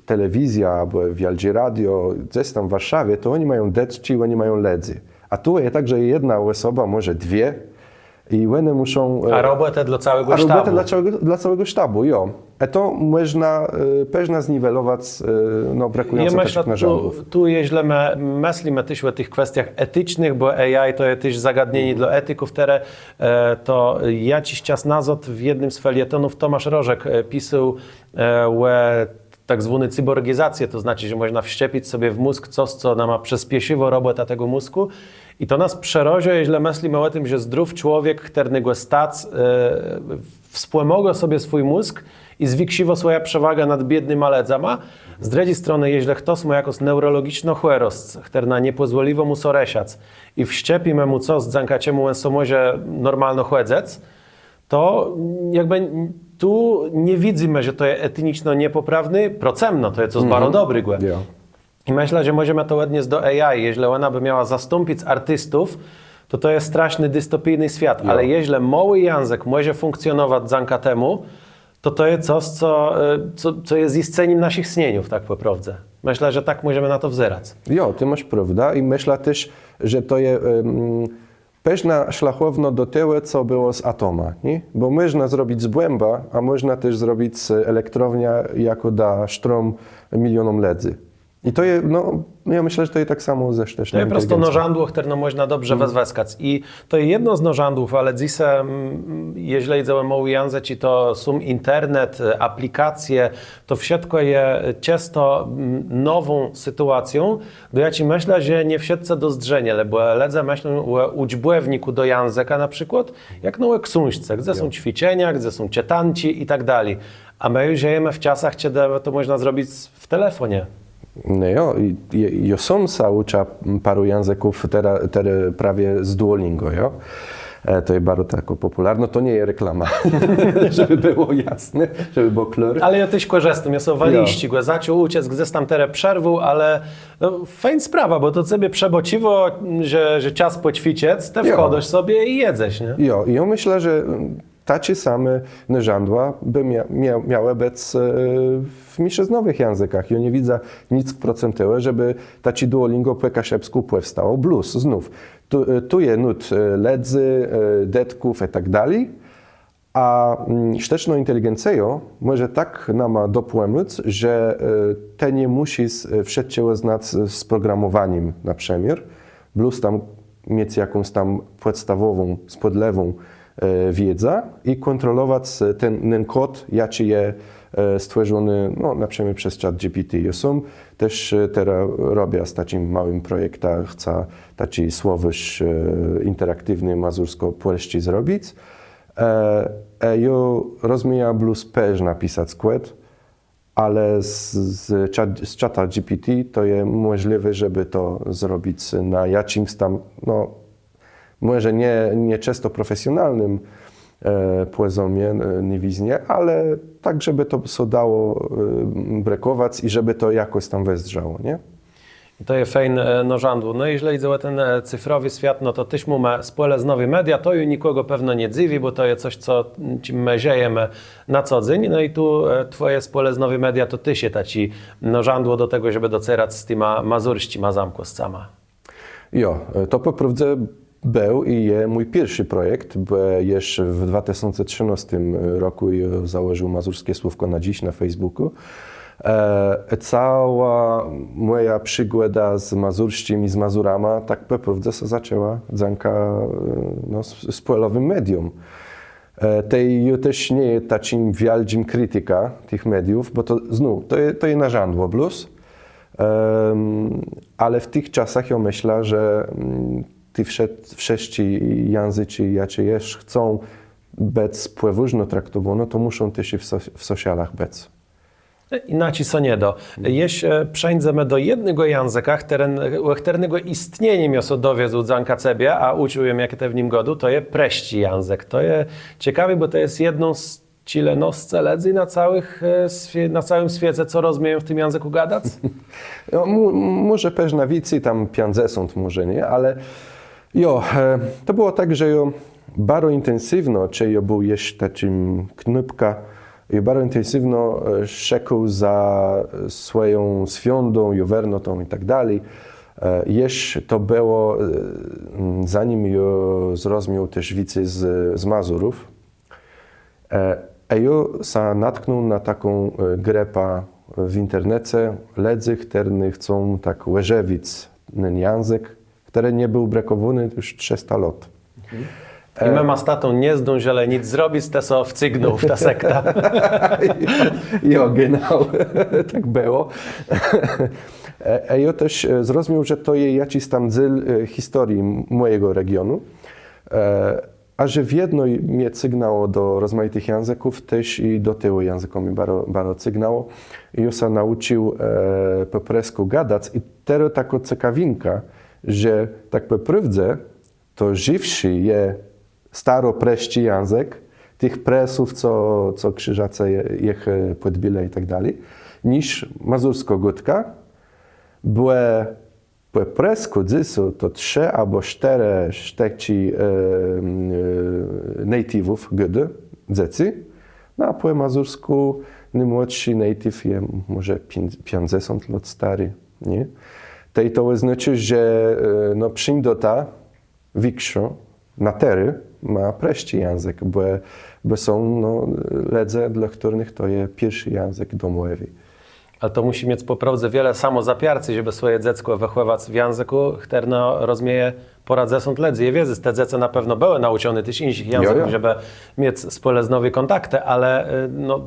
telewizja albo wielkie radio gdzieś tam w Warszawie, to oni mają deczki, oni mają ledzy. A tu jest tak, że jedna osoba, może dwie i one muszą... A robotę dla całego sztabu. A robotę dla całego sztabu, jo. A to można pewnie zniwelować brakujące takich narzędów. Tu jeśli myślimy też o tych kwestiach etycznych, bo AI to jest też zagadnienie dla etyków, to jakiś czas nazad w jednym z felietonów Tomasz Rożek pisał tak zwany cyborgizację, to znaczy, że można wszczepić sobie w mózg coś, co nama przyspieszyło robotę tego mózgu i to nas przerozie, jeśli myślimy o tym, że zdrów człowiek, którego stac współmogo sobie swój mózg i zwiększyło swoją przewagę nad biednym maledzama. Z drugiej strony, jeśli ktoś ma jakoś neurologiczno chłerost, która nie pozwoliło mu soresiać i wszczepimy mu coś, zankacie mu może normalno chłedzec, to jakby tu nie widzimy, że to jest etniczno niepoprawny, procemno, to jest coś bardzo dobry. Ja. I myślę, że możemy to odnieść do AI. Jeśli ona by miała zastąpić artystów, to jest straszny dystopijny świat. Ale jeśli mały język może funkcjonować dzięki temu, to jest coś, co jest istnieniem naszych śnieniów, tak po prawdzie. Myślę, że tak możemy na to wzerać. Jo, ty masz prawda i myślę też, że to jest pewna szlachowno do tego, co było z atoma, nie? Bo można zrobić z błęba, a można też zrobić z elektrownia, jako da strom milionom ledzy. I to jest, no, ja myślę, że to jest tak samo ze sztuczną To jest po prostu inteligencją. nożandło, które można dobrze wezweskać. I to jest jedno z nożandłów, ale dzisiaj, jeśli idziemy mały język, czy to są internet, aplikacje, to wszystko jest często nową sytuacją, do ja ci myślę, że nie wszyscy dostrzeżenie, bo ledze myślą o uczbłewniku do języka na przykład, jak na książce, gdzie są ćwiczenia, gdzie są czytanci i tak dalej. A my już żyjemy w czasach, kiedy to można zrobić w telefonie. No jo, ja sam se uczę paru języków teraz prawie z Duolingo, jo. To jest bardzo tak popularne, to nie jest reklama, żeby było jasne, żeby było klar. Ale ja też korzystam, ja sobie waliści, go zaczął uciec gdzieś tam teraz przerwu, ale no, fajna sprawa, bo to sobie przebociwo, że czas poćwiczec, te wchodzisz sobie i jedzesz, nie? Jo, i ja myślę, że tacie same narzędzia by miały być w mniejszyznowych językach. Ja nie widzę nic procentowe, żeby taci Duolingo po kaszepsku powstało. Blues, znów. Tu jest nut ledzy, detków i tak dalej, a sztuczną inteligencją może tak nam dopłynąć, że te nie musi wszystkiego znać z programowaniem na przemiar. Blues tam mieć jakąś tam podstawową, spodlewą wiedza i kontrolować ten kod, jaki jest stworzony, no, na przykład przez ChatGPT. Ja sam też teraz robię z takim małym projektem, chcę taki słowysz interaktywny mazursko-polski zrobić. Ja rozumiem Blues też napisać kod, ale z ChatGPT to jest możliwe, żeby to zrobić na jakimś tam, no, może nie często profesjonalnym poziomie, nie wiznie, ale tak, żeby to się dało brekować i żeby to jakoś tam wezdrało, nie? I to jest fajne nożandło. No jeśli idzie o ten cyfrowy świat, no to też mamy spole z nowe media, to już nikogo pewno nie dziwi, bo to jest coś, co my ziejemy na co dzień. No i tu twoje spole z nowe media, to ty się taci nożandło do tego, żeby docierać z tyma mazurścima zamkoscama. Jo, to po prawdzie był i jest mój pierwszy projekt, bo jeszcze w 2013 roku założył Mazurskie Słówko na dziś na Facebooku. Cała moja przygoda z mazurszczym i z Mazurama tak po prawdzie się zaczęła dzięka no, społecznym medium. Ja też nie jest takim wielkim krytyka tych mediów, bo to znów, to jest narzędzie blues, ale w tych czasach ja myślę, że te wszyscy języki, jakie jeszcze chcą być pływużno traktowane, to muszą też i w socialach być. Inaczej co nie do. Jeśli przejdziemy do jednego języka, którego istnienie miasto dowiedzł dzanka cebie, a uczyłem jakie te w nim godu, to jest preści język. To jest ciekawe, bo to jest jedną z cilenosce ledzy na całym świecie, co rozumieją w tym języku gadać? No, może pewna wicy, tam 50 może nie, ale jo, to było tak, że jo bardzo intensywno, czy jo był jeszcze takim knupka, i bardzo intensywno szekł za swoją świądą, juwernotą i tak dalej. Jeszcze to było, zanim jo zrozumiał też wicy z Mazurów. A jo się natknął na taką grepę w internecie, ledzy, które chcą tak łeżewić ten język, który nie był brekowany już 300 lat. I my z tatą nie zdążyli nic zrobić, te są wcygnął ta sekta. Jo, genau, tak było. Ja też zrozumiał, że to jest jakiś tam cel historii mojego regionu, a że w jedno mnie cygnało do rozmaitych języków, też i do tyłu języków mi bardzo cygnało. I ja się nauczył po presku gadać i teraz taka ciekawinka, że tak po prawdzie to żywszy jest staropreści język, tych presów, co krzyżacy ich podbili i tak dalej, niż mazursko-gotka, bo po presku dzisu to 3 albo 4 szteci native'ów gdy, dzieci, no a po mazursku najmłodszy native jest może 50 lat stary, nie? To znaczy, że no przyjmdota większa na tery ma preści język, bo są ledze, dla których to jest pierwszy język domowy. Ale to musi mieć po prawdzie wiele samozapiarcy, żeby swoje dziecko wychować w języku, którego rozumie poradzę są ledzy. Ja wiedzę, te dzieci na pewno były nauczone też innych języków, żeby mieć spole z nowe kontakty, ale no,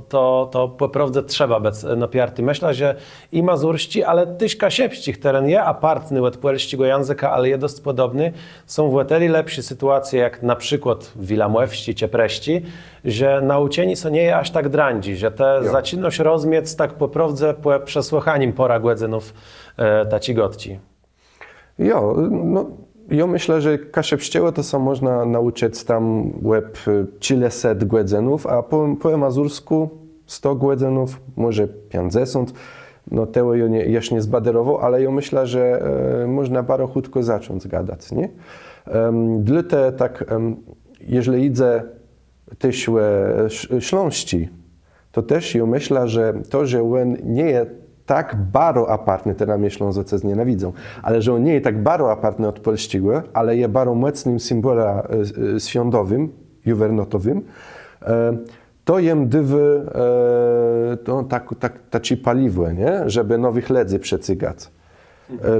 to po prawdzie trzeba być napiarty. Myślę, że i mazurści, ale też kasiepści, który nie apartny od polskiego języka, ale jest dość podobny, są w tyle lepsze sytuacje, jak na przykład w Wilamłewści czy Preści, że nauczeni są nie aż tak drandzi, że te zaczynają się rozumieć tak po prawdzie po przesłuchaniem pora głedzynów taci gotci. Jo, no ja myślę, że kasiepścieło to są można nauczyć tam łeb cileset głedzenów, a po mazursku 100 głedzenów, może 50. No tego ja jeszcze nie zbaderował, ale ja myślę, że można bardzo chutko zacząć gadać, nie? Dla te tak, jeżeli idę też śląści, to też ja myślę, że to, że on nie jest tak bardzo apartny, teraz mnie Ślązocy znienawidzą, ale że on nie jest tak bardzo apartny od polskiego, ale jest bardzo mocnym symbolem świątowym, juwernotowym, to jem dywy taci paliwe, nie? Żeby nowych ledzy przecygać.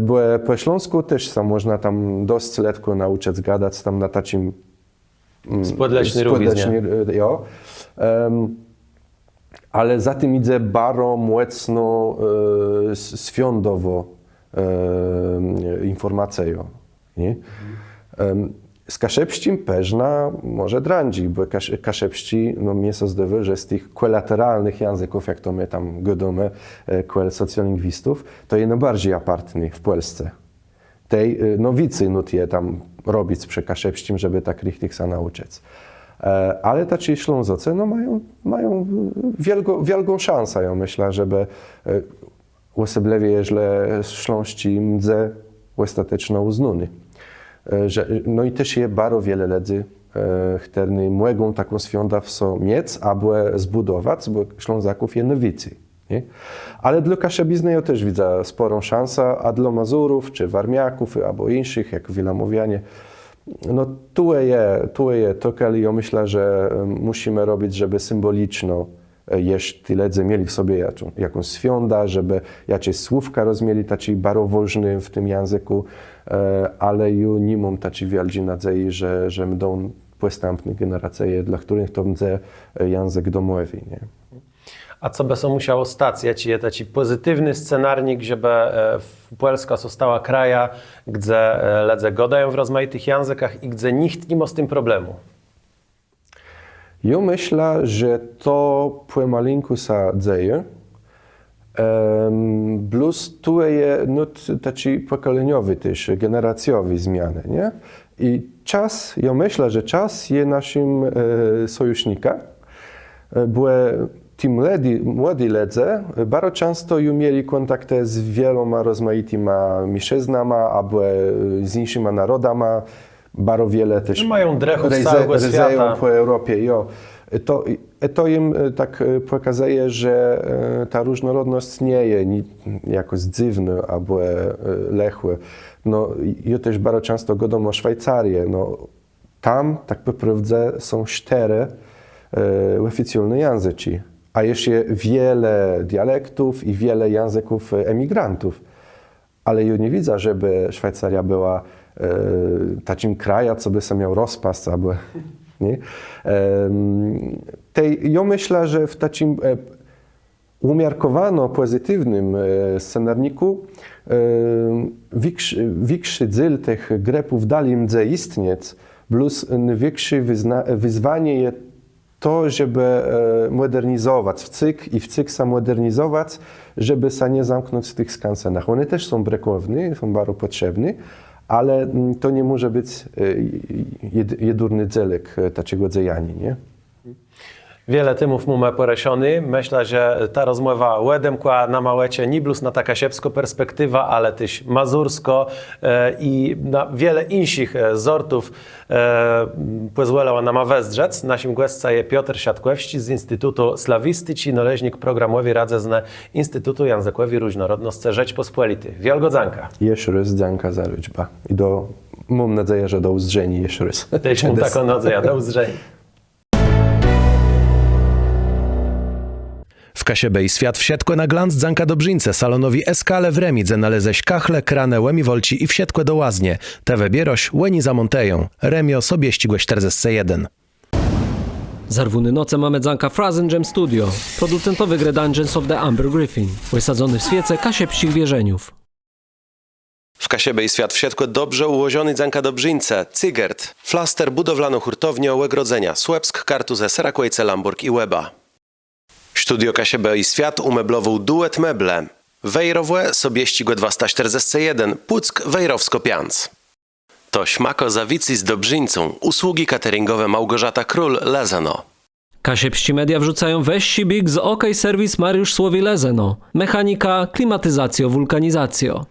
Bo po śląsku też sam można tam dość letko nauczyć gadać tam na tacim Spodleśny również, ale za tym idzie bardzo mocno świątowo informacją. Z kaszepściem peżna może drandzi, bo kaszepści, no mnie się zdaje, że z tych kolateralnych języków, jak to my tam godamy, kwel socjolingwistów, to jest najbardziej apartny w Polsce. Tej nowicy je tam robić przy kaszepściem, żeby tak richtig się nauczyć. Ale tacy Ślązocy no mają wielką szansę, ja myślę, żeby osobliwie, jeżeli śląści mdze ostatecznie uznany. No i też jest bardzo wiele ludzi, którzy mogą taką świątę mieć, aby zbudować, bo Ślązaków jest najwięcej. Ale dla kaszebizny ja też widzę sporą szansę, a dla Mazurów, czy Warmiaków, albo innych, jak Wilamowianie, no tu jest to, ale ja myślę, że musimy robić, żeby symboliczno jeśli ledzy mieli w sobie jakąś świątę, żeby jakieś słówka rozumieli tacy bardzo ważne w tym języku, ale ja nie mam takiej wielkiej nadziei, że będą następne generacje, dla których to będzie język domowy. Nie? A co by się musiało stać? Jest taki pozytywny scenarnik, żeby Polska została kraja, gdzie ludzie gadają w rozmaitych językach i gdzie nikt nie ma z tym problemu. Ja myślę, że to pomalinku się dzieje. Plus tu jest taki pokoleniowy też, generacjowy zmiany, nie? I czas, ja myślę, że czas jest naszym sojusznikiem, bo ci młodzi ludzie bardzo często mieli kontakty z wieloma rozmaitymi mężczyznami albo z innymi narodami. Bardzo wiele też mają drechów z całego świata po Europie. Jo. To im tak pokazuje, że ta różnorodność nie jest jakoś dziwna albo lechła. No, ja też bardzo często gadam o Szwajcarii. No, tam tak naprawdę są 4 oficjalne języki, a jeszcze wiele dialektów i wiele języków emigrantów. Ale ja nie widzę, żeby Szwajcaria była takim kraja, co by się miał rozpaść, albo nie. Ja myślę, że w takim umiarkowano pozytywnym scenarniku większy cel tych grepów dalej może istnieć, plus większe wyzwanie jest to, żeby modernizować wcyk i wcyk sam modernizować, żeby się nie zamknąć w tych skansenach. One też są brekowne, są bardzo potrzebne, ale to nie może być jedyny celek takiego działania, nie? Wiele tymów mamy poresiony. Myślę, że ta rozmowa łedemkła na małecie niblus na taka siepsko perspektywa, ale też mazursko i na wiele innych zortów pozwolała nam westrzec. Naszym gościem jest Piotr Siatkiewicz z Instytutu Slawistyki, należnik programowy Radzezne Instytutu Językowi Różnorodności Rzeczpospolitej. Wielgodzanka. Jeszcze raz dziękuję za liczbę i mam nadzieję, że do uzdrzenia jeszcze raz. Też mam taką nadzieję, do uzdrzenia. W Kasiebej świat wsiedkłe na glans Zanka Dobrzyńce salonowi Eskale w Remidze naleześ kachle, kranę, łemi wolci i wsiedkłe do łaznie. Te wybieroś Łeni zamonteją. Remio sobie ścigłe 41. Zarwuny noce mamy Zanka Frozen Jam Studio, producentowy gry Dungeons of the Amber Griffin, wysadzony w świece kasiepścich wierzeniów. W Kasiebej świat wsiedkłe dobrze ułożony Zanka Dobrzyńce, Cygert, Flaster budowlano hurtownię Łegrodzenia, Słepsk, Kartuzę, Serakłejce, Lamburg i Łeba. Studio Kasiebej świat umeblował duet meble. Wejrowłe sobie ścigłe 241, Puck Wejrowsko-Pianc. To śmako zawici z Dobrzyńcą, usługi cateringowe Małgorzata Król, Lezeno. Kasiepści media wrzucają weź big z OK Service Mariusz Słowi Lezeno. Mechanika, klimatyzacjo, wulkanizacjo.